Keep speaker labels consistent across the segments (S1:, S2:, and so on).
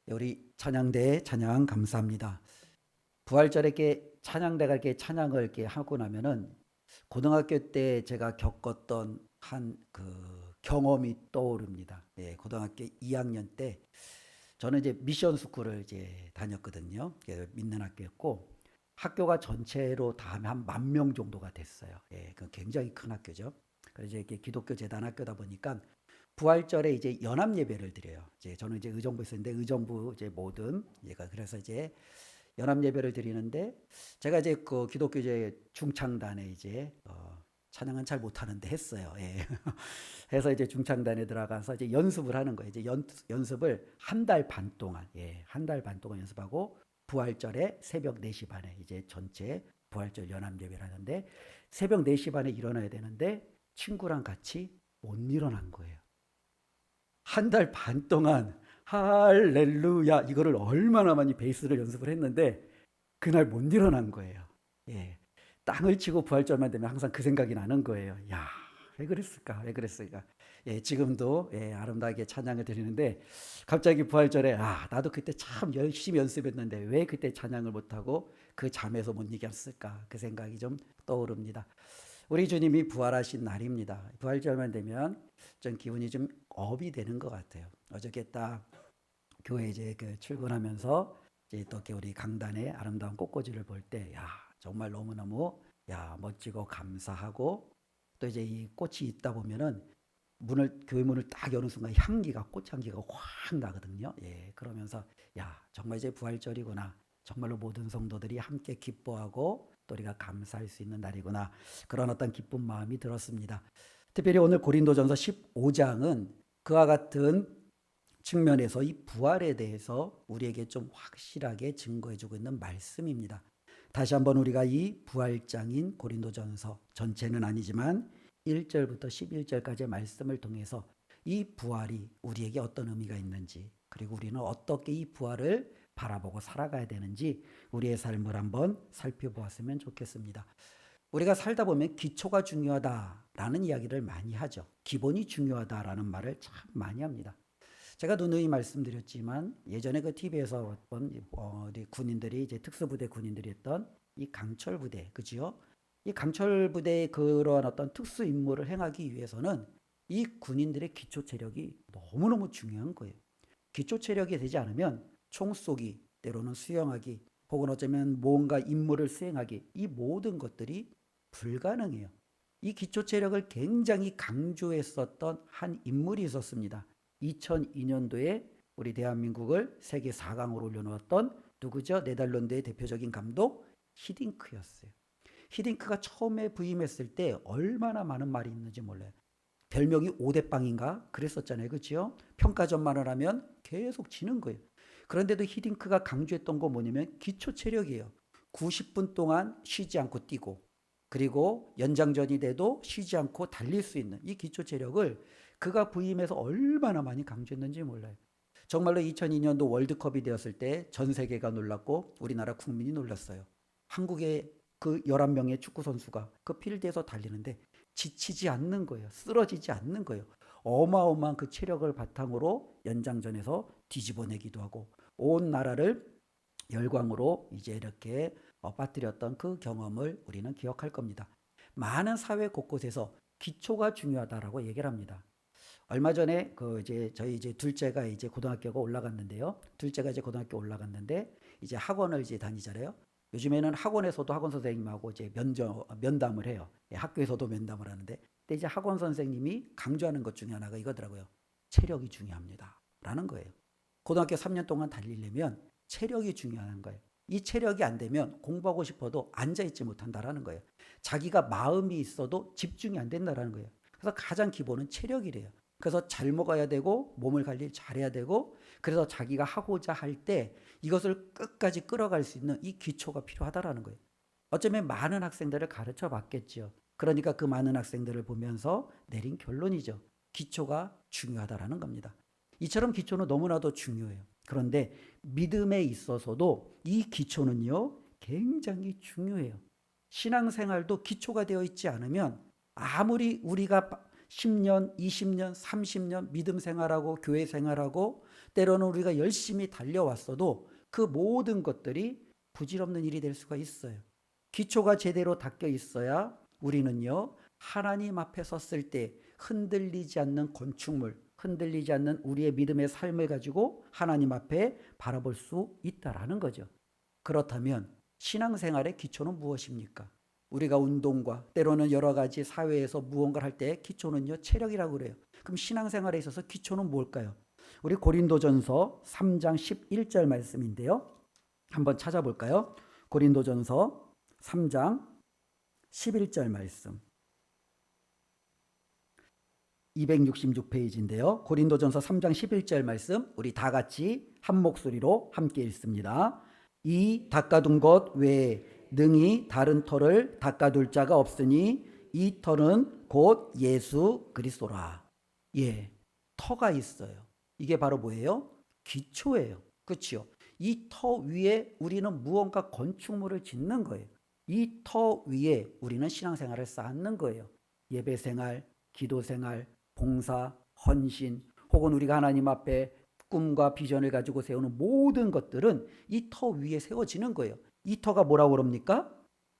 S1: 우리 찬양대에 찬양 감사합니다. 부활절에 이렇게 찬양대가 이렇게 찬양을 이렇게 하고 나면은 고등학교 때 제가 겪었던 한 그 경험이 떠오릅니다. 예, 고등학교 2학년 때 저는 이제 미션 스쿨을 이제 다녔거든요. 믿는 학교였고 학교가 전체로 다 하면 한 10,000명 정도가 됐어요. 예, 그 굉장히 큰 학교죠. 그래서 이제 기독교 재단 학교다 보니까 부활절에 이제 연합 예배를 드려요. 이제 저는 이제 의정부에 있었는데 의정부 이제 모든 얘가 그래서 이제 연합 예배를 드리는데 제가 이제 그 기독교 이제 중창단에 이제 찬양은 잘 못하는데 했어요. 예. 해서 이제 중창단에 들어가서 이제 연습을 하는 거예요. 이제 연습을 한 달 반 동안, 예, 한 달 반 동안 연습하고 부활절에 새벽 4시 반에 이제 전체 부활절 연합 예배를 하는데 새벽 4시 반에 일어나야 되는데 친구랑 같이 못 일어난 거예요. 한 달 반 동안 할렐루야 이거를 얼마나 많이 베이스를 연습을 했는데 그날 못 일어난 거예요. 예. 땅을 치고 부활절만 되면 항상 그 생각이 나는 거예요. 야, 왜 그랬을까? 왜 그랬을까? 예, 지금도 예, 아름다우게 찬양을 드리는데 갑자기 부활절에 나도 그때 참 열심히 연습했는데 왜 그때 찬양을 못하고 그 잠에서 못 이겼을까? 그 생각이 좀 떠오릅니다. 우리 주님이 부활하신 날입니다. 부활절만 되면 좀 기분이 좀 업이 되는 것 같아요. 어저께 딱 교회 이제 그 출근하면서 이제 또 이렇게 우리 강단의 아름다운 꽃꽂이를 볼 때, 야, 정말 너무너무, 야, 멋지고 감사하고 또 이제 이 꽃이 있다 보면은 교회 문을 딱 여는 순간 꽃향기가 확 나거든요. 예, 그러면서, 야, 정말 이제 부활절이구나. 정말로 모든 성도들이 함께 기뻐하고 또 우리가 감사할 수 있는 날이구나. 그런 어떤 기쁜 마음이 들었습니다. 특별히 오늘 고린도전서 15장은 그와 같은 측면에서 이 부활에 대해서 우리에게 좀 확실하게 증거해주고 있는 말씀입니다. 다시 한번 우리가 이 부활장인 고린도전서 전체는 아니지만 1절부터 11절까지의 말씀을 통해서 이 부활이 우리에게 어떤 의미가 있는지 그리고 우리는 어떻게 이 부활을 바라보고 살아가야 되는지 우리의 삶을 한번 살펴보았으면 좋겠습니다. 우리가 살다 보면 기초가 중요하다라는 이야기를 많이 하죠. 기본이 중요하다라는 말을 참 많이 합니다. 제가 누누이 말씀드렸지만 예전에 그 TV에서 우리 군인들이 이제 특수부대 군인들이 했던 이 강철부대, 그지요? 이 강철부대의 그러한 어떤 특수 임무를 행하기 위해서는 이 군인들의 기초 체력이 너무너무 중요한 거예요. 기초 체력이 되지 않으면 총 쏘기, 때로는 수영하기, 혹은 어쩌면 뭔가 임무를 수행하기, 이 모든 것들이 불가능해요. 이 기초 체력을 굉장히 강조했었던 한 인물이 있었습니다. 2002년도에 우리 대한민국을 세계 4강으로 올려놓았던 누구죠? 네덜란드의 대표적인 감독 히딩크였어요. 히딩크가 처음에 부임했을 때 얼마나 많은 말이 있는지 몰라요. 별명이 5대빵인가 그랬었잖아요. 그렇죠? 평가전만을 하면 계속 지는 거예요. 그런데도 히딩크가 강조했던 거 뭐냐면 기초 체력이에요. 90분 동안 쉬지 않고 뛰고 그리고 연장전이 돼도 쉬지 않고 달릴 수 있는 이 기초 체력을 그가 부임해서 얼마나 많이 강조했는지 몰라요. 정말로 2002년도 월드컵이 되었을 때 전 세계가 놀랐고 우리나라 국민이 놀랐어요. 한국의 그 11명의 축구 선수가 그 필드에서 달리는데 지치지 않는 거예요. 쓰러지지 않는 거예요. 어마어마한 그 체력을 바탕으로 연장전에서 뒤집어내기도 하고 온 나라를 열광으로 이제 이렇게 빠뜨렸던 그 경험을 우리는 기억할 겁니다. 많은 사회 곳곳에서 기초가 중요하다라고 얘기를 합니다. 얼마 전에 그 이제 저희 이제 둘째가 이제 고등학교가 올라갔는데요. 둘째가 이제 고등학교 올라갔는데 이제 학원을 이제 다니잖아요. 요즘에는 학원에서도 학원 선생님하고 이제 면담을 해요. 예, 학교에서도 면담을 하는데 근데 이제 학원 선생님이 강조하는 것 중에 하나가 이거더라고요. 체력이 중요합니다. 라는 거예요. 고등학교 3년 동안 달리려면 체력이 중요한 거예요. 이 체력이 안 되면 공부하고 싶어도 앉아있지 못한다라는 거예요. 자기가 마음이 있어도 집중이 안 된다라는 거예요. 그래서 가장 기본은 체력이래요. 그래서 잘 먹어야 되고 몸을 관리 잘해야 되고 그래서 자기가 하고자 할 때 이것을 끝까지 끌어갈 수 있는 이 기초가 필요하다라는 거예요. 어쩌면 많은 학생들을 가르쳐 봤겠죠. 그러니까 그 많은 학생들을 보면서 내린 결론이죠. 기초가 중요하다라는 겁니다. 이처럼 기초는 너무나도 중요해요. 그런데 믿음에 있어서도 이 기초는요, 굉장히 중요해요. 신앙생활도 기초가 되어 있지 않으면 아무리 우리가 10년, 20년, 30년 믿음 생활하고 교회 생활하고 때로는 우리가 열심히 달려왔어도 그 모든 것들이 부질없는 일이 될 수가 있어요. 기초가 제대로 닦여 있어야 우리는요, 하나님 앞에 섰을 때 흔들리지 않는 건축물, 흔들리지 않는 우리의 믿음의 삶을 가지고 하나님 앞에 바라볼 수 있다라는 거죠. 그렇다면 신앙생활의 기초는 무엇입니까? 우리가 운동과 때로는 여러 가지 사회에서 무언가를 할 때 기초는요, 체력이라고 그래요. 그럼 신앙생활에 있어서 기초는 뭘까요? 우리 고린도전서 3장 11절 말씀인데요. 한번 찾아볼까요? 고린도전서 3장 11절 말씀. 266페이지인데요. 고린도전서 3장 11절 말씀 우리 다 같이 한 목소리로 함께 읽습니다. 이 닦아둔 것 외에 능히 다른 터를 닦아둘 자가 없으니 이 터는 곧 예수 그리스도라. 예, 터가 있어요. 이게 바로 뭐예요? 기초예요. 그렇죠? 이 터 위에 우리는 무언가 건축물을 짓는 거예요. 이 터 위에 우리는 신앙생활을 쌓는 거예요. 예배생활, 기도생활, 봉사, 헌신, 혹은 우리가 하나님 앞에 꿈과 비전을 가지고 세우는 모든 것들은 이 터 위에 세워지는 거예요. 이 터가 뭐라고 그럽니까?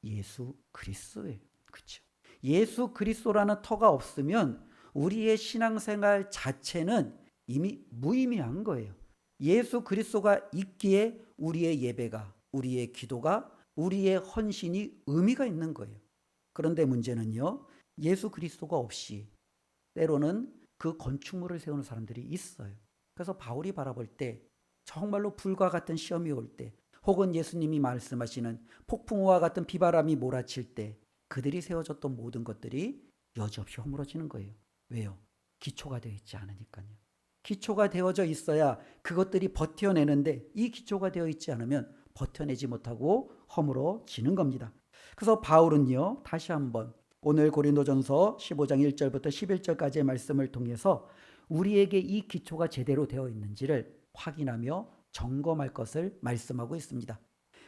S1: 예수 그리스도예요. 그렇죠? 예수 그리스도라는 터가 없으면 우리의 신앙생활 자체는 이미 무의미한 거예요. 예수 그리스도가 있기에 우리의 예배가, 우리의 기도가, 우리의 헌신이 의미가 있는 거예요. 그런데 문제는요, 예수 그리스도가 없이 때로는 그 건축물을 세우는 사람들이 있어요. 그래서 바울이 바라볼 때 정말로 불과 같은 시험이 올 때, 혹은 예수님이 말씀하시는 폭풍우와 같은 비바람이 몰아칠 때 그들이 세워졌던 모든 것들이 여지없이 허물어지는 거예요. 왜요? 기초가 되어 있지 않으니까요. 기초가 되어져 있어야 그것들이 버텨내는데 이 기초가 되어 있지 않으면 버텨내지 못하고 허물어지는 겁니다. 그래서 바울은요, 다시 한번 오늘 고린도전서 15장 1절부터 11절까지의 말씀을 통해서 우리에게 이 기초가 제대로 되어 있는지를 확인하며 점검할 것을 말씀하고 있습니다.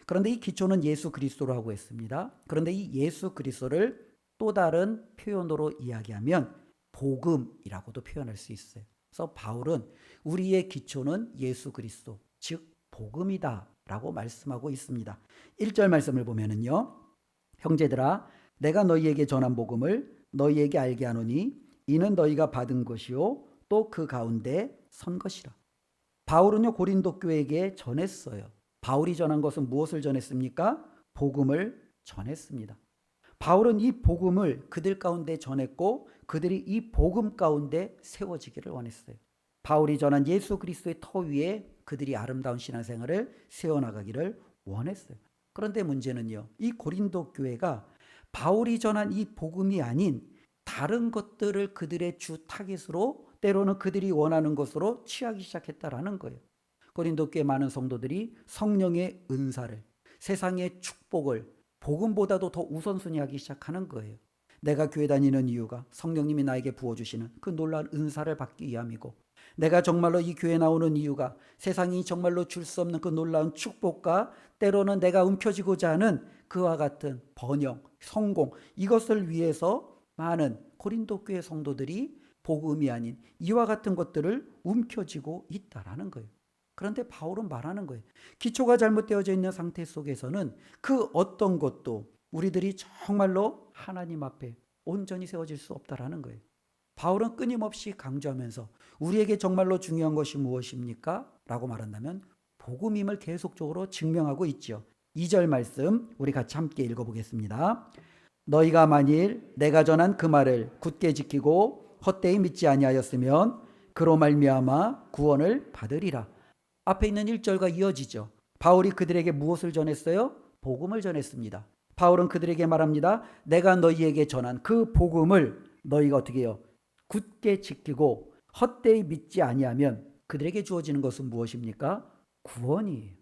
S1: 그런데 이 기초는 예수 그리스도라고 했습니다. 그런데 이 예수 그리스도를 또 다른 표현으로 이야기하면 복음이라고도 표현할 수 있어요. 그래서 바울은 우리의 기초는 예수 그리스도, 즉 복음이다 라고 말씀하고 있습니다. 1절 말씀을 보면은요, 형제들아 내가 너희에게 전한 복음을 너희에게 알게 하노니 이는 너희가 받은 것이요 또 그 가운데 선 것이라. 바울은요, 고린도 교회에게 전했어요. 바울이 전한 것은 무엇을 전했습니까? 복음을 전했습니다. 바울은 이 복음을 그들 가운데 전했고 그들이 이 복음 가운데 세워지기를 원했어요. 바울이 전한 예수 그리스도의 터 위에 그들이 아름다운 신앙생활을 세워나가기를 원했어요. 그런데 문제는요, 이 고린도 교회가 바울이 전한 이 복음이 아닌 다른 것들을 그들의 주 타깃으로, 때로는 그들이 원하는 것으로 취하기 시작했다라는 거예요. 고린도 교회 많은 성도들이 성령의 은사를, 세상의 축복을 복음보다도 더 우선순위하기 시작하는 거예요. 내가 교회 다니는 이유가 성령님이 나에게 부어주시는 그 놀라운 은사를 받기 위함이고, 내가 정말로 이 교회에 나오는 이유가 세상이 정말로 줄 수 없는 그 놀라운 축복과 때로는 내가 움켜쥐고자 하는 그와 같은 번영, 성공, 이것을 위해서 많은 고린도 교회 성도들이 복음이 아닌 이와 같은 것들을 움켜쥐고 있다라는 거예요. 그런데 바울은 말하는 거예요. 기초가 잘못되어져 있는 상태 속에서는 그 어떤 것도 우리들이 정말로 하나님 앞에 온전히 세워질 수 없다라는 거예요. 바울은 끊임없이 강조하면서 우리에게 정말로 중요한 것이 무엇입니까? 라고 말한다면 복음임을 계속적으로 증명하고 있죠. 2절 말씀 우리 같이 함께 읽어보겠습니다. 너희가 만일 내가 전한 그 말을 굳게 지키고 헛되이 믿지 아니하였으면 그로 말미암아 구원을 받으리라. 앞에 있는 1절과 이어지죠. 바울이 그들에게 무엇을 전했어요? 복음을 전했습니다. 바울은 그들에게 말합니다. 내가 너희에게 전한 그 복음을 너희가 어떻게 해요? 굳게 지키고 헛되이 믿지 아니하면 그들에게 주어지는 것은 무엇입니까? 구원이에요.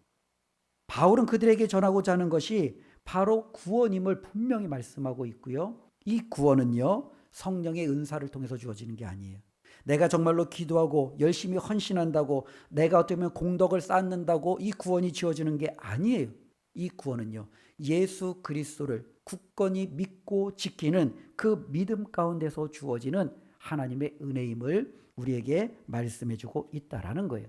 S1: 바울은 그들에게 전하고자 하는 것이 바로 구원임을 분명히 말씀하고 있고요. 이 구원은요, 성령의 은사를 통해서 주어지는 게 아니에요. 내가 정말로 기도하고 열심히 헌신한다고, 내가 어떻게 보면 공덕을 쌓는다고 이 구원이 지어지는 게 아니에요. 이 구원은요, 예수 그리스도를 굳건히 믿고 지키는 그 믿음 가운데서 주어지는 하나님의 은혜임을 우리에게 말씀해주고 있다라는 거예요.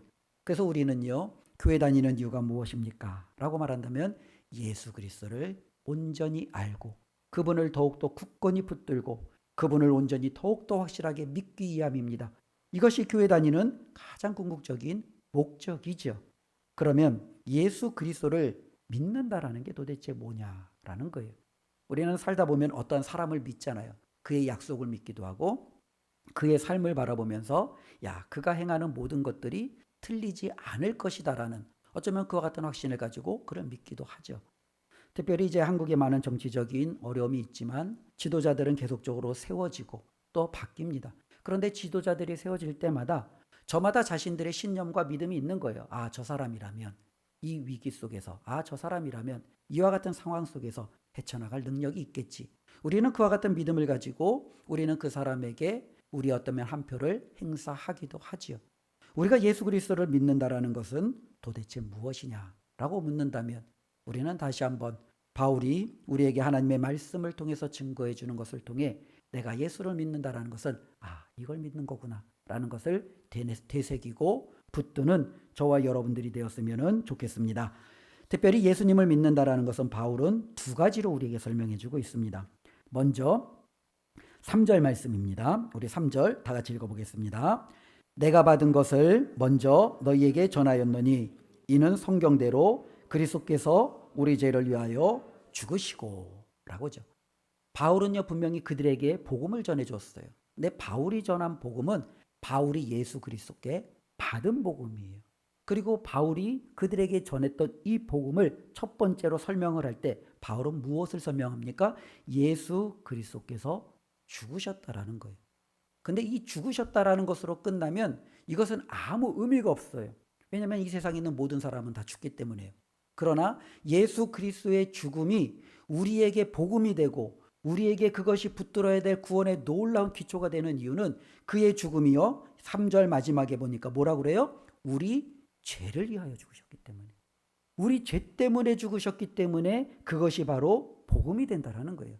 S1: 그래서 우리는요, 교회 다니는 이유가 무엇입니까? 라고 말한다면 예수 그리스도를 온전히 알고 그분을 더욱더 굳건히 붙들고 그분을 온전히 더욱더 확실하게 믿기 위함입니다. 이것이 교회 다니는 가장 궁극적인 목적이죠. 그러면 예수 그리스도를 믿는다라는 게 도대체 뭐냐라는 거예요. 우리는 살다 보면 어떤 사람을 믿잖아요. 그의 약속을 믿기도 하고 그의 삶을 바라보면서 야, 그가 행하는 모든 것들이 틀리지 않을 것이다라는 어쩌면 그와 같은 확신을 가지고 그를 믿기도 하죠. 특별히 이제 한국에 많은 정치적인 어려움이 있지만 지도자들은 계속적으로 세워지고 또 바뀝니다. 그런데 지도자들이 세워질 때마다 저마다 자신들의 신념과 믿음이 있는 거예요. 아, 저 사람이라면 이 위기 속에서, 아, 저 사람이라면 이와 같은 상황 속에서 헤쳐나갈 능력이 있겠지. 우리는 그와 같은 믿음을 가지고 우리는 그 사람에게 우리 어떠면 한 표를 행사하기도 하지요. 우리가 예수 그리스도를 믿는다라는 것은 도대체 무엇이냐라고 묻는다면 우리는 다시 한번 바울이 우리에게 하나님의 말씀을 통해서 증거해 주는 것을 통해 내가 예수를 믿는다라는 것은 아, 이걸 믿는 거구나 라는 것을 되새기고 붙드는 저와 여러분들이 되었으면 좋겠습니다. 특별히 예수님을 믿는다라는 것은 바울은 두 가지로 우리에게 설명해 주고 있습니다. 먼저 3절 말씀입니다. 우리 3절 다 같이 읽어보겠습니다. 내가 받은 것을 먼저 너희에게 전하였노니 이는 성경대로 그리스도께서 우리 죄를 위하여 죽으시고 라고죠. 바울은요 분명히 그들에게 복음을 전해줬어요. 근데 바울이 전한 복음은 바울이 예수 그리스도께 받은 복음이에요. 그리고 바울이 그들에게 전했던 이 복음을 첫 번째로 설명을 할 때 바울은 무엇을 설명합니까? 예수 그리스도께서 죽으셨다라는 거예요. 근데 이 죽으셨다라는 것으로 끝나면 이것은 아무 의미가 없어요. 왜냐하면 이 세상에 있는 모든 사람은 다 죽기 때문에요. 그러나 예수 그리스도의 죽음이 우리에게 복음이 되고 우리에게 그것이 붙들어야 될 구원의 놀라운 기초가 되는 이유는 그의 죽음이요 3절 마지막에 보니까 뭐라고 그래요? 우리 죄를 위하여 죽으셨기 때문에, 우리 죄 때문에 죽으셨기 때문에 그것이 바로 복음이 된다라는 거예요.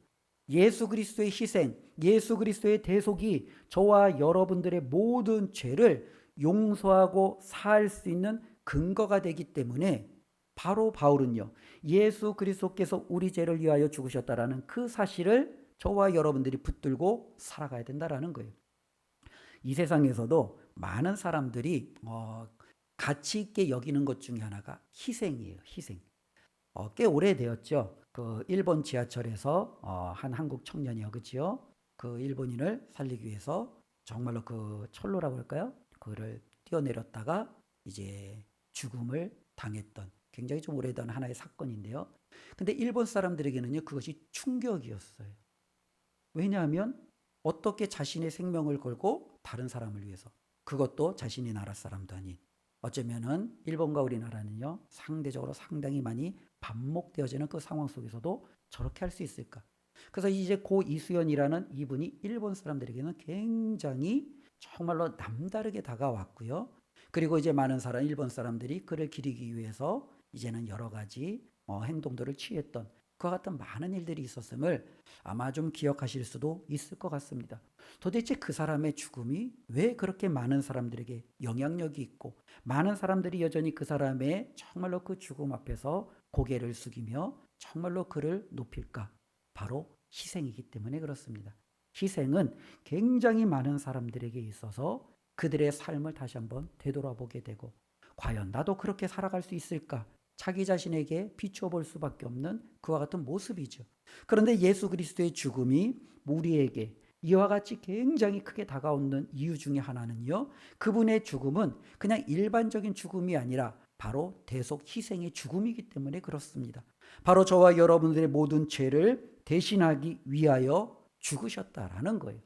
S1: 예수 그리스도의 희생, 예수 그리스도의 대속이 저와 여러분들의 모든 죄를 용서하고 사할 수 있는 근거가 되기 때문에 바로 바울은요, 예수 그리스도께서 우리 죄를 위하여 죽으셨다라는 그 사실을 저와 여러분들이 붙들고 살아가야 된다라는 거예요. 이 세상에서도 많은 사람들이 가치 있게 여기는 것 중에 하나가 희생이에요. 희생. 꽤 오래되었죠. 그 일본 지하철에서 한 한국 청년이요, 그렇지요? 그 일본인을 살리기 위해서 정말로 그 철로라고 할까요? 그를 뛰어내렸다가 이제 죽음을 당했던 굉장히 좀 오래된 하나의 사건인데요. 근데 일본 사람들에게는요 그것이 충격이었어요. 왜냐하면 어떻게 자신의 생명을 걸고 다른 사람을 위해서, 그것도 자신이 나라 사람도 아닌, 어쩌면은 일본과 우리나라는요 상대적으로 상당히 많이 반목되어지는 그 상황 속에서도 저렇게 할 수 있을까? 그래서 이제 고 이수연이라는 이분이 일본 사람들에게는 굉장히 정말로 남다르게 다가왔고요. 그리고 이제 많은 사람, 일본 사람들이 그를 기리기 위해서 이제는 여러 가지 행동들을 취했던 그와 같은 많은 일들이 있었음을 아마 좀 기억하실 수도 있을 것 같습니다. 도대체 그 사람의 죽음이 왜 그렇게 많은 사람들에게 영향력이 있고 많은 사람들이 여전히 그 사람의 정말로 그 죽음 앞에서 고개를 숙이며 정말로 그를 높일까? 바로 희생이기 때문에 그렇습니다. 희생은 굉장히 많은 사람들에게 있어서 그들의 삶을 다시 한번 되돌아보게 되고 과연 나도 그렇게 살아갈 수 있을까? 자기 자신에게 비추어 볼 수밖에 없는 그와 같은 모습이죠. 그런데 예수 그리스도의 죽음이 우리에게 이와 같이 굉장히 크게 다가오는 이유 중에 하나는요. 그분의 죽음은 그냥 일반적인 죽음이 아니라 바로 대속 희생의 죽음이기 때문에 그렇습니다. 바로 저와 여러분들의 모든 죄를 대신하기 위하여 죽으셨다라는 거예요.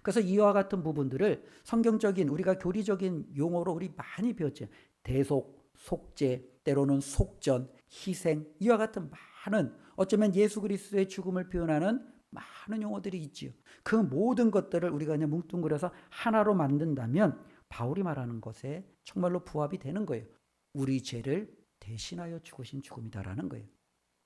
S1: 그래서 이와 같은 부분들을 성경적인 우리가 교리적인 용어로 우리 많이 배웠죠. 대속, 속죄, 때로는 속전, 희생, 이와 같은 많은 어쩌면 예수 그리스도의 죽음을 표현하는 많은 용어들이 있지요. 그 모든 것들을 우리가 그냥 뭉뚱그려서 하나로 만든다면 바울이 말하는 것에 정말로 부합이 되는 거예요. 우리 죄를 대신하여 죽으신 죽음이다라는 거예요.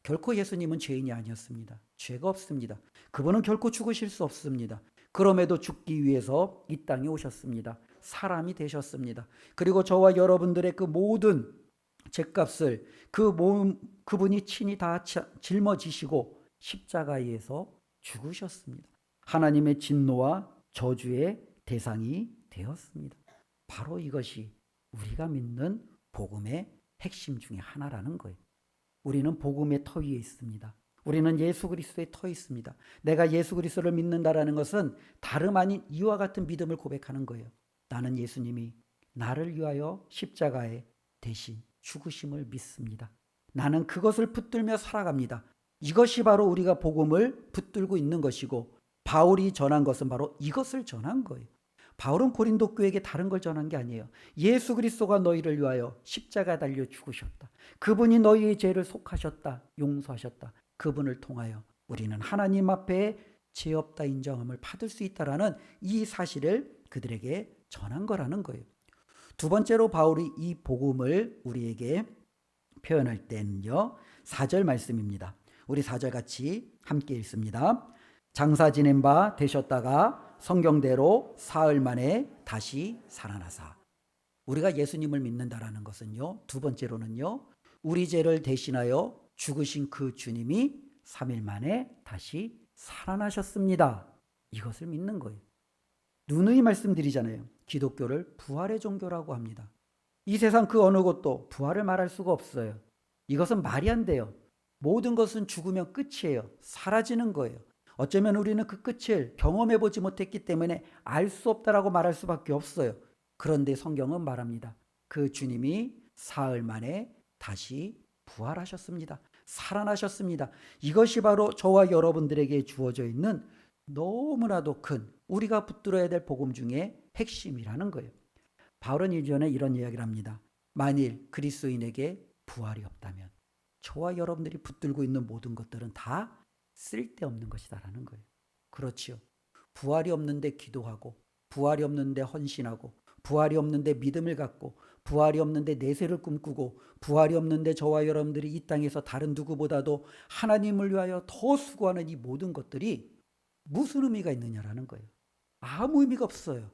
S1: 결코 예수님은 죄인이 아니었습니다. 죄가 없습니다. 그분은 결코 죽으실 수 없습니다. 그럼에도 죽기 위해서 이 땅에 오셨습니다. 사람이 되셨습니다. 그리고 저와 여러분들의 그 모든 죄값을 그분이 친히 다 짊어지시고 십자가에서 죽으셨습니다. 하나님의 진노와 저주의 대상이 되었습니다. 바로 이것이 우리가 믿는 복음의 핵심 중에 하나라는 거예요. 우리는 복음의 터 위에 있습니다. 우리는 예수 그리스도의 터에 있습니다. 내가 예수 그리스도를 믿는다라는 것은 다름 아닌 이와 같은 믿음을 고백하는 거예요. 나는 예수님이 나를 위하여 십자가에 대신 죽으심을 믿습니다. 나는 그것을 붙들며 살아갑니다. 이것이 바로 우리가 복음을 붙들고 있는 것이고, 바울이 전한 것은 바로 이것을 전한 거예요. 바울은 고린도 교회에게 다른 걸 전한 게 아니에요. 예수 그리스도가 너희를 위하여 십자가 달려 죽으셨다. 그분이 너희의 죄를 속하셨다. 용서하셨다. 그분을 통하여 우리는 하나님 앞에 죄 없다 인정함을 받을 수 있다라는 이 사실을 그들에게 전한 거라는 거예요. 두 번째로 바울이 이 복음을 우리에게 표현할 때는요, 4절 말씀입니다. 우리 4절 같이 함께 읽습니다. 장사 지낸 바 되셨다가 성경대로 사흘 만에 다시 살아나사. 우리가 예수님을 믿는다라는 것은요, 두 번째로는요, 우리 죄를 대신하여 죽으신 그 주님이 3일 만에 다시 살아나셨습니다. 이것을 믿는 거예요. 누누이 말씀드리잖아요. 기독교를 부활의 종교라고 합니다. 이 세상 그 어느 곳도 부활을 말할 수가 없어요. 이것은 말이 안 돼요. 모든 것은 죽으면 끝이에요. 사라지는 거예요. 어쩌면 우리는 그 끝을 경험해 보지 못했기 때문에 알 수 없다라고 말할 수밖에 없어요. 그런데 성경은 말합니다. 그 주님이 사흘 만에 다시 부활하셨습니다. 살아나셨습니다. 이것이 바로 저와 여러분들에게 주어져 있는 너무나도 큰 우리가 붙들어야 될 복음 중에 핵심이라는 거예요. 바울은 이전에 이런 이야기를 합니다. 만일 그리스도인에게 부활이 없다면 저와 여러분들이 붙들고 있는 모든 것들은 다 쓸데없는 것이다라는 거예요. 그렇지요. 부활이 없는데 기도하고, 부활이 없는데 헌신하고, 부활이 없는데 믿음을 갖고, 부활이 없는데 내세를 꿈꾸고, 부활이 없는데 저와 여러분들이 이 땅에서 다른 누구보다도 하나님을 위하여 더 수고하는 이 모든 것들이 무슨 의미가 있느냐라는 거예요. 아무 의미가 없어요.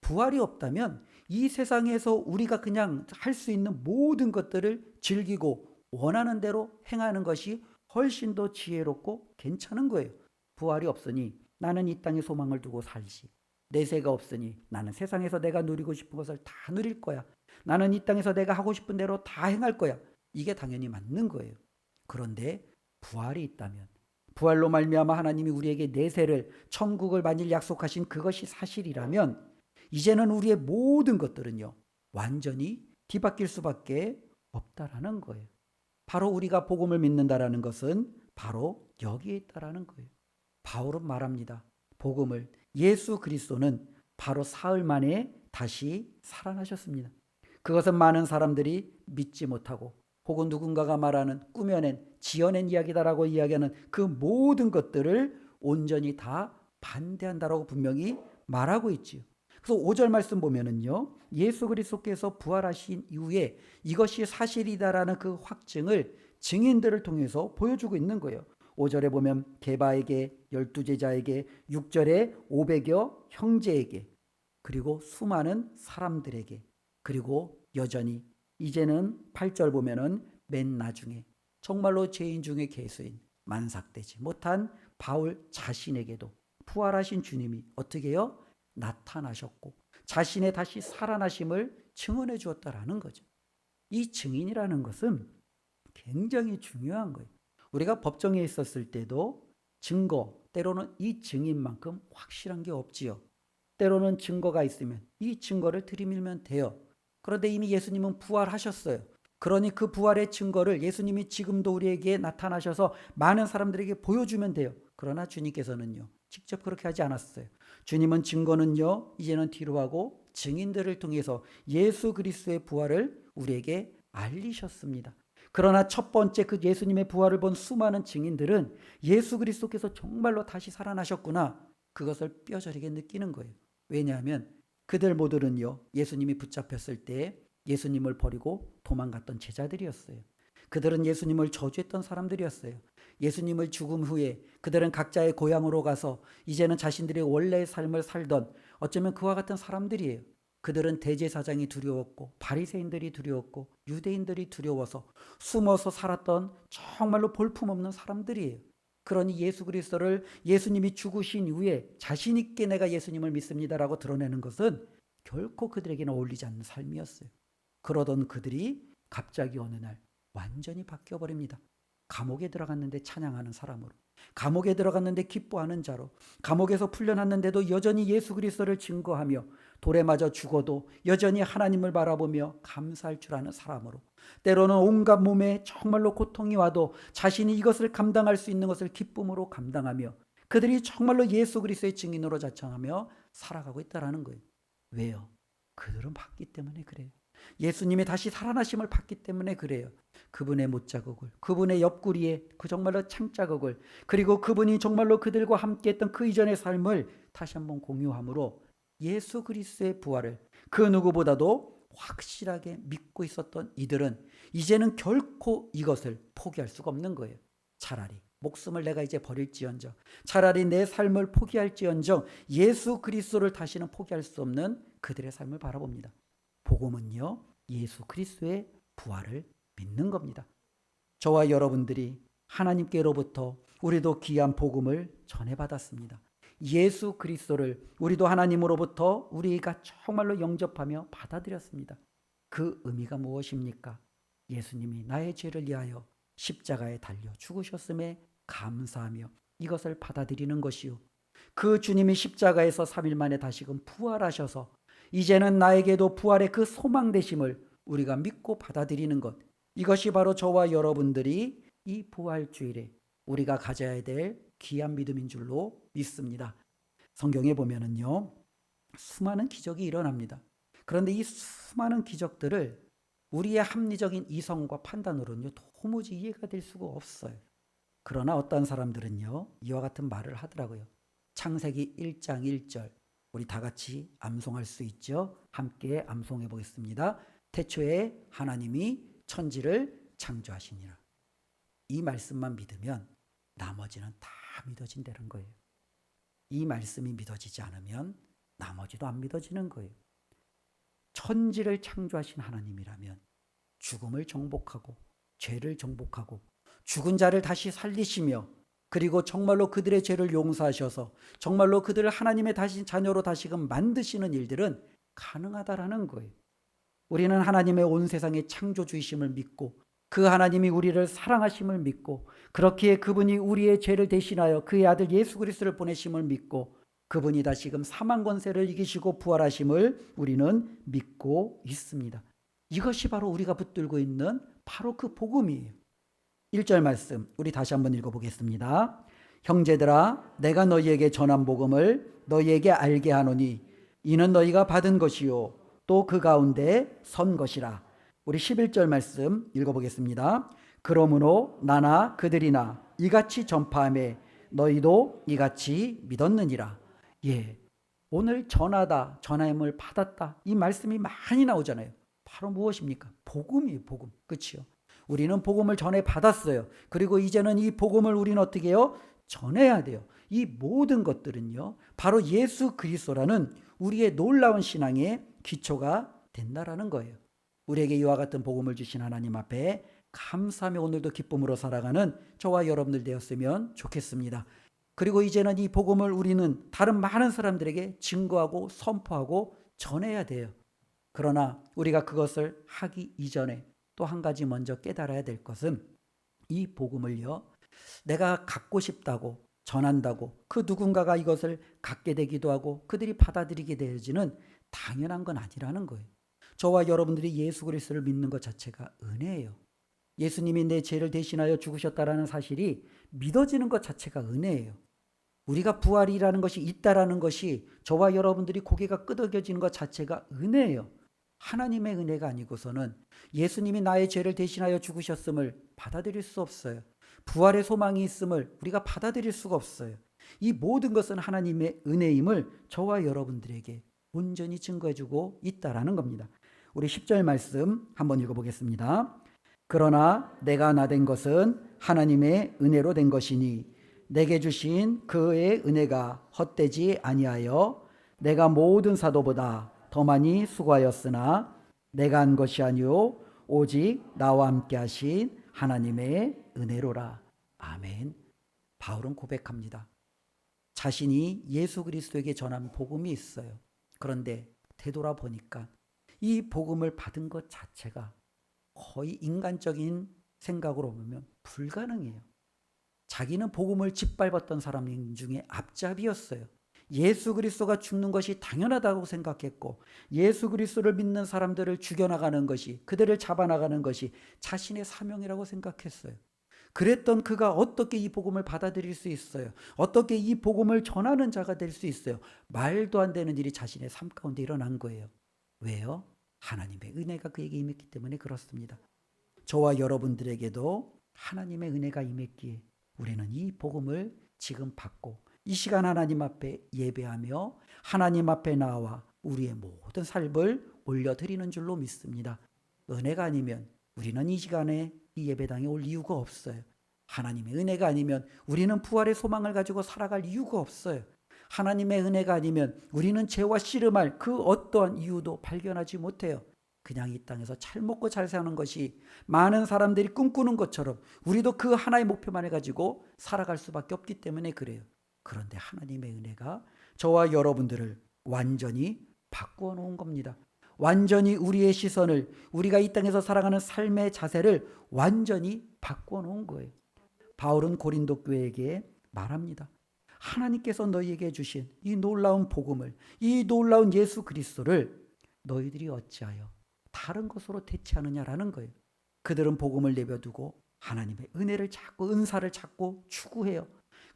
S1: 부활이 없다면 이 세상에서 우리가 그냥 할 수 있는 모든 것들을 즐기고 원하는 대로 행하는 것이 훨씬 더 지혜롭고 괜찮은 거예요. 부활이 없으니 나는 이 땅에 소망을 두고 살지. 내세가 없으니 나는 세상에서 내가 누리고 싶은 것을 다 누릴 거야. 나는 이 땅에서 내가 하고 싶은 대로 다 행할 거야. 이게 당연히 맞는 거예요. 그런데 부활이 있다면, 부활로 말미암아 하나님이 우리에게 내세를, 천국을 만일 약속하신 그것이 사실이라면 이제는 우리의 모든 것들은요, 완전히 뒤바뀔 수밖에 없다라는 거예요. 바로 우리가 복음을 믿는다라는 것은 바로 여기에 있다라는 거예요. 바울은 말합니다. 복음을, 예수 그리스도는 바로 사흘 만에 다시 살아나셨습니다. 그것은 많은 사람들이 믿지 못하고 혹은 누군가가 말하는 꾸며낸, 지어낸 이야기다라고 이야기하는 그 모든 것들을 온전히 다 반대한다라고 분명히 말하고 있지요. 그래서 5절 말씀 보면은요, 예수 그리스도께서 부활하신 이후에 이것이 사실이다라는 그 확증을 증인들을 통해서 보여주고 있는 거예요. 5절에 보면 게바에게, 12제자에게, 6절에 500여 형제에게, 그리고 수많은 사람들에게, 그리고 여전히 이제는 8절 보면은 맨 나중에 정말로 죄인 중에 괴수인, 만삭되지 못한 바울 자신에게도 부활하신 주님이 어떻게 해요? 나타나셨고 자신의 다시 살아나심을 증언해 주었다라는 거죠. 이 증인이라는 것은 굉장히 중요한 거예요. 우리가 법정에 있었을 때도 증거, 때로는 이 증인만큼 확실한 게 없지요. 때로는 증거가 있으면 이 증거를 들이밀면 돼요. 그런데 이미 예수님은 부활하셨어요. 그러니 그 부활의 증거를 예수님이 지금도 우리에게 나타나셔서 많은 사람들에게 보여주면 돼요. 그러나 주님께서는요, 직접 그렇게 하지 않았어요. 주님은 증거는요, 이제는 뒤로 하고 증인들을 통해서 예수 그리스도의 부활을 우리에게 알리셨습니다. 그러나 첫 번째 그 예수님의 부활을 본 수많은 증인들은 예수 그리스도께서 정말로 다시 살아나셨구나, 그것을 뼈저리게 느끼는 거예요. 왜냐하면 그들 모두는요, 예수님이 붙잡혔을 때 예수님을 버리고 도망갔던 제자들이었어요. 그들은 예수님을 저주했던 사람들이었어요. 예수님을 죽음 후에 그들은 각자의 고향으로 가서 이제는 자신들의 원래의 삶을 살던, 어쩌면 그와 같은 사람들이에요. 그들은 대제사장이 두려웠고 바리새인들이 두려웠고 유대인들이 두려워서 숨어서 살았던 정말로 볼품없는 사람들이에요. 그러니 예수 그리스도를 예수님이 죽으신 이후에 자신 있게 내가 예수님을 믿습니다라고 드러내는 것은 결코 그들에게는 어울리지 않는 삶이었어요. 그러던 그들이 갑자기 어느 날 완전히 바뀌어 버립니다. 감옥에 들어갔는데 찬양하는 사람으로, 감옥에 들어갔는데 기뻐하는 자로, 감옥에서 풀려났는데도 여전히 예수 그리스도를 증거하며 돌에 맞아 죽어도 여전히 하나님을 바라보며 감사할 줄 아는 사람으로, 때로는 온갖 몸에 정말로 고통이 와도 자신이 이것을 감당할 수 있는 것을 기쁨으로 감당하며 그들이 정말로 예수 그리스도의 증인으로 자청하며 살아가고 있다는 거예요. 왜요? 그들은 봤기 때문에 그래요. 예수님이 다시 살아나심을 봤기 때문에 그래요. 그분의 못자국을, 그분의 옆구리에 그 정말로 창자국을, 그리고 그분이 정말로 그들과 함께했던 그 이전의 삶을 다시 한번 공유함으로 예수 그리스도의 부활을 그 누구보다도 확실하게 믿고 있었던 이들은 이제는 결코 이것을 포기할 수가 없는 거예요. 차라리 목숨을 내가 이제 버릴지언정, 차라리 내 삶을 포기할지언정 예수 그리스도를 다시는 포기할 수 없는 그들의 삶을 바라봅니다. 복음은요, 예수 그리스도의 부활을 믿는 겁니다. 저와 여러분들이 하나님께로부터 우리도 귀한 복음을 전해받았습니다. 예수 그리스도를 우리도 하나님으로부터 우리가 정말로 영접하며 받아들였습니다. 그 의미가 무엇입니까? 예수님이 나의 죄를 위하여 십자가에 달려 죽으셨음에 감사하며 이것을 받아들이는 것이요, 그 주님이 십자가에서 3일 만에 다시금 부활하셔서 이제는 나에게도 부활의 그 소망 되심을 우리가 믿고 받아들이는 것, 이것이 바로 저와 여러분들이 이 부활주일에 우리가 가져야 될 귀한 믿음인 줄로 믿습니다. 성경에 보면은요, 수많은 기적이 일어납니다. 그런데 이 수많은 기적들을 우리의 합리적인 이성과 판단으로는요 도무지 이해가 될 수가 없어요. 그러나 어떤 사람들은요 이와 같은 말을 하더라고요. 창세기 1장 1절 우리 다 같이 암송할 수 있죠? 함께 암송해 보겠습니다. 태초에 하나님이 천지를 창조하시니라. 이 말씀만 믿으면 나머지는 다 믿어진다는 거예요. 이 말씀이 믿어지지 않으면 나머지도 안 믿어지는 거예요. 천지를 창조하신 하나님이라면 죽음을 정복하고 죄를 정복하고 죽은 자를 다시 살리시며 그리고 정말로 그들의 죄를 용서하셔서 정말로 그들을 하나님의 다시 자녀로 다시금 만드시는 일들은 가능하다라는 거예요. 우리는 하나님의 온 세상의 창조주이심을 믿고 그 하나님이 우리를 사랑하심을 믿고 그렇기에 그분이 우리의 죄를 대신하여 그의 아들 예수 그리스도를 보내심을 믿고 그분이 다시금 사망 권세를 이기시고 부활하심을 우리는 믿고 있습니다. 이것이 바로 우리가 붙들고 있는 바로 그 복음이에요. 1절 말씀 우리 다시 한번 읽어보겠습니다. 형제들아 내가 너희에게 전한 복음을 너희에게 알게 하노니 이는 너희가 받은 것이요 또 그 가운데 선 것이라. 우리 11절 말씀 읽어보겠습니다. 그러므로 나나 그들이나 이같이 전파하매 너희도 이같이 믿었느니라. 예, 오늘 전하다, 전함을 받았다 이 말씀이 많이 나오잖아요. 바로 무엇입니까? 복음이에요. 복음. 그렇죠? 우리는 복음을 전해 받았어요. 그리고 이제는 이 복음을 우리는 어떻게 해요? 전해야 돼요. 이 모든 것들은요 바로 예수 그리스도라는 우리의 놀라운 신앙의 기초가 된다라는 거예요. 우리에게 이와 같은 복음을 주신 하나님 앞에 감사하며 오늘도 기쁨으로 살아가는 저와 여러분들 되었으면 좋겠습니다. 그리고 이제는 이 복음을 우리는 다른 많은 사람들에게 증거하고 선포하고 전해야 돼요. 그러나 우리가 그것을 하기 이전에 또 한 가지 먼저 깨달아야 될 것은 이 복음을요 내가 갖고 싶다고 전한다고 그 누군가가 이것을 갖게 되기도 하고 그들이 받아들이게 되지는 당연한 건 아니라는 거예요. 저와 여러분들이 예수 그리스도를 믿는 것 자체가 은혜예요. 예수님이 내 죄를 대신하여 죽으셨다라는 사실이 믿어지는 것 자체가 은혜예요. 우리가 부활이라는 것이 있다라는 것이 저와 여러분들이 고개가 끄덕여지는 것 자체가 은혜예요. 하나님의 은혜가 아니고서는 예수님이 나의 죄를 대신하여 죽으셨음을 받아들일 수 없어요. 부활의 소망이 있음을 우리가 받아들일 수가 없어요. 이 모든 것은 하나님의 은혜임을 저와 여러분들에게 온전히 증거해주고 있다라는 겁니다. 우리 10절 말씀 한번 읽어보겠습니다. 그러나 내가 나 된 것은 하나님의 은혜로 된 것이니 내게 주신 그의 은혜가 헛되지 아니하여 내가 모든 사도보다 더 많이 수고하였으나 내가 한 것이 아니요 오직 나와 함께 하신 하나님의 은혜로라. 아멘. 바울은 고백합니다. 자신이 예수 그리스도에게 전한 복음이 있어요. 그런데 되돌아보니까 이 복음을 받은 것 자체가 거의 인간적인 생각으로 보면 불가능해요. 자기는 복음을 짓밟았던 사람 중에 앞잡이였어요. 예수 그리스도가 죽는 것이 당연하다고 생각했고 예수 그리스도를 믿는 사람들을 죽여나가는 것이, 그들을 잡아나가는 것이 자신의 사명이라고 생각했어요. 그랬던 그가 어떻게 이 복음을 받아들일 수 있어요? 어떻게 이 복음을 전하는 자가 될 수 있어요? 말도 안 되는 일이 자신의 삶 가운데 일어난 거예요. 왜요? 하나님의 은혜가 그에게 임했기 때문에 그렇습니다. 저와 여러분들에게도 하나님의 은혜가 임했기에 우리는 이 복음을 지금 받고 이 시간 하나님 앞에 예배하며 하나님 앞에 나와 우리의 모든 삶을 올려드리는 줄로 믿습니다. 은혜가 아니면 우리는 이 시간에 이 예배당에 올 이유가 없어요. 하나님의 은혜가 아니면 우리는 부활의 소망을 가지고 살아갈 이유가 없어요. 하나님의 은혜가 아니면 우리는 죄와 씨름할 그 어떠한 이유도 발견하지 못해요. 그냥 이 땅에서 잘 먹고 잘 사는 것이 많은 사람들이 꿈꾸는 것처럼 우리도 그 하나의 목표만을 가지고 살아갈 수밖에 없기 때문에 그래요. 그런데 하나님의 은혜가 저와 여러분들을 완전히 바꾸어 놓은 겁니다. 완전히 우리의 시선을, 우리가 이 땅에서 살아가는 삶의 자세를 완전히 바꾸어 놓은 거예요. 바울은 고린도 교회에게 말합니다. 하나님께서 너희에게 주신 이 놀라운 복음을, 이 놀라운 예수 그리스도를 너희들이 어찌하여 다른 것으로 대체하느냐라는 거예요. 그들은 복음을 내버려두고 하나님의 은혜를 찾고 은사를 찾고 추구해요.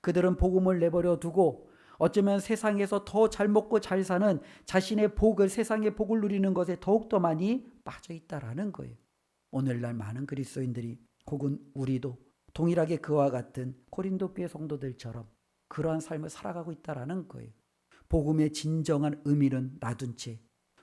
S1: 그들은 복음을 내버려 두고 어쩌면 세상에서 더 잘 먹고 잘 사는 자신의 복을, 세상의 복을 누리는 것에 더욱더 많이 빠져 있다라는 거예요. 오늘날 많은 그리스도인들이 혹은 우리도 동일하게 그와 같은 고린도 교회 성도들처럼 그러한 삶을 살아가고 있다라는 거예요. 복음의 진정한 의미는 놔둔 채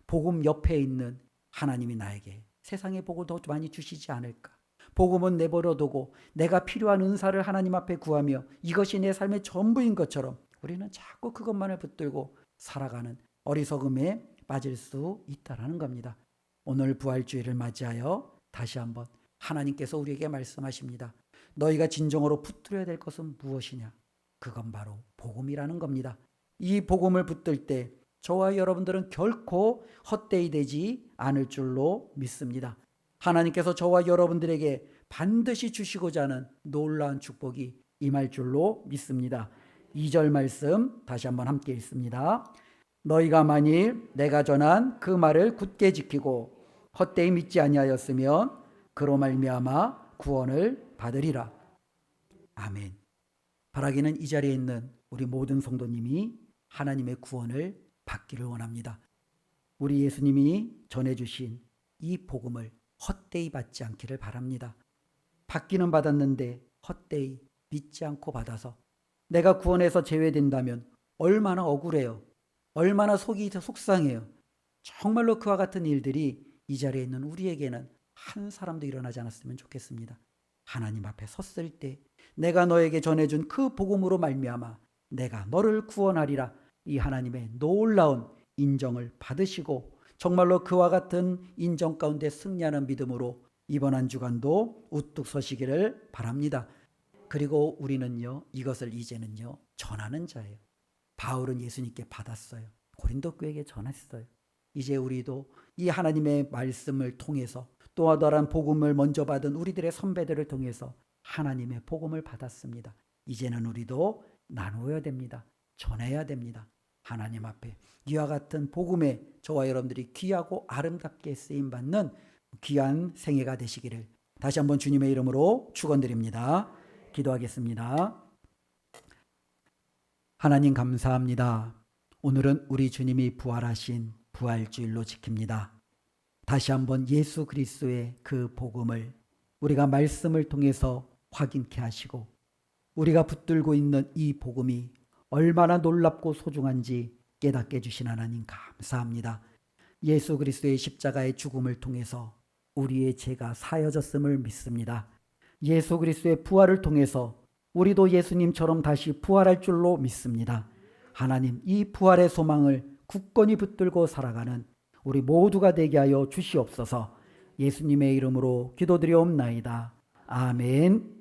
S1: 복음 옆에 있는 하나님이 나에게 세상의 복을 더 많이 주시지 않을까. 복음은 내버려 두고 내가 필요한 은사를 하나님 앞에 구하며 이것이 내 삶의 전부인 것처럼 우리는 자꾸 그것만을 붙들고 살아가는 어리석음에 빠질 수 있다는 겁니다. 오늘 부활주의를 맞이하여 다시 한번 하나님께서 우리에게 말씀하십니다. 너희가 진정으로 붙들어야 될 것은 무엇이냐? 그건 바로 복음이라는 겁니다. 이 복음을 붙들 때 저와 여러분들은 결코 헛되이 되지 않을 줄로 믿습니다. 하나님께서 저와 여러분들에게 반드시 주시고자 하는 놀라운 축복이 임할 줄로 믿습니다. 2절 말씀 다시 한번 함께 읽습니다. 너희가 만일 내가 전한 그 말을 굳게 지키고 헛되이 믿지 아니하였으면 그로 말미암아 구원을 받으리라. 아멘. 바라기는 이 자리에 있는 우리 모든 성도님이 하나님의 구원을 받기를 원합니다. 우리 예수님이 전해주신 이 복음을 헛되이 받지 않기를 바랍니다. 받기는 받았는데 헛되이 믿지 않고 받아서 내가 구원에서 제외된다면 얼마나 억울해요. 얼마나 속이 속상해요. 정말로 그와 같은 일들이 이 자리에 있는 우리에게는 한 사람도 일어나지 않았으면 좋겠습니다. 하나님 앞에 섰을 때 내가 너에게 전해준 그 복음으로 말미암아 내가 너를 구원하리라. 이 하나님의 놀라운 인정을 받으시고 정말로 그와 같은 인정 가운데 승리하는 믿음으로 이번 한 주간도 우뚝 서시기를 바랍니다. 그리고 우리는요, 이것을 이제는요 전하는 자예요. 바울은 예수님께 받았어요. 고린도 교회에게 전했어요. 이제 우리도 이 하나님의 말씀을 통해서 또 다른 복음을 먼저 받은 우리들의 선배들을 통해서 하나님의 복음을 받았습니다. 이제는 우리도 나누어야 됩니다. 전해야 됩니다. 하나님 앞에 이와 같은 복음에 저와 여러분들이 귀하고 아름답게 쓰임받는 귀한 생애가 되시기를 다시 한번 주님의 이름으로 축원드립니다. 기도하겠습니다. 하나님 감사합니다. 오늘은 우리 주님이 부활하신 부활주일로 지킵니다. 다시 한번 예수 그리스도의 그 복음을 우리가 말씀을 통해서 확인케 하시고 우리가 붙들고 있는 이 복음이 얼마나 놀랍고 소중한지 깨닫게 해주신 하나님 감사합니다. 예수 그리스도의 십자가의 죽음을 통해서 우리의 죄가 사여졌음을 믿습니다. 예수 그리스도의 부활을 통해서 우리도 예수님처럼 다시 부활할 줄로 믿습니다. 하나님, 이 부활의 소망을 굳건히 붙들고 살아가는 우리 모두가 되게 하여 주시옵소서. 예수님의 이름으로 기도드리옵나이다. 아멘.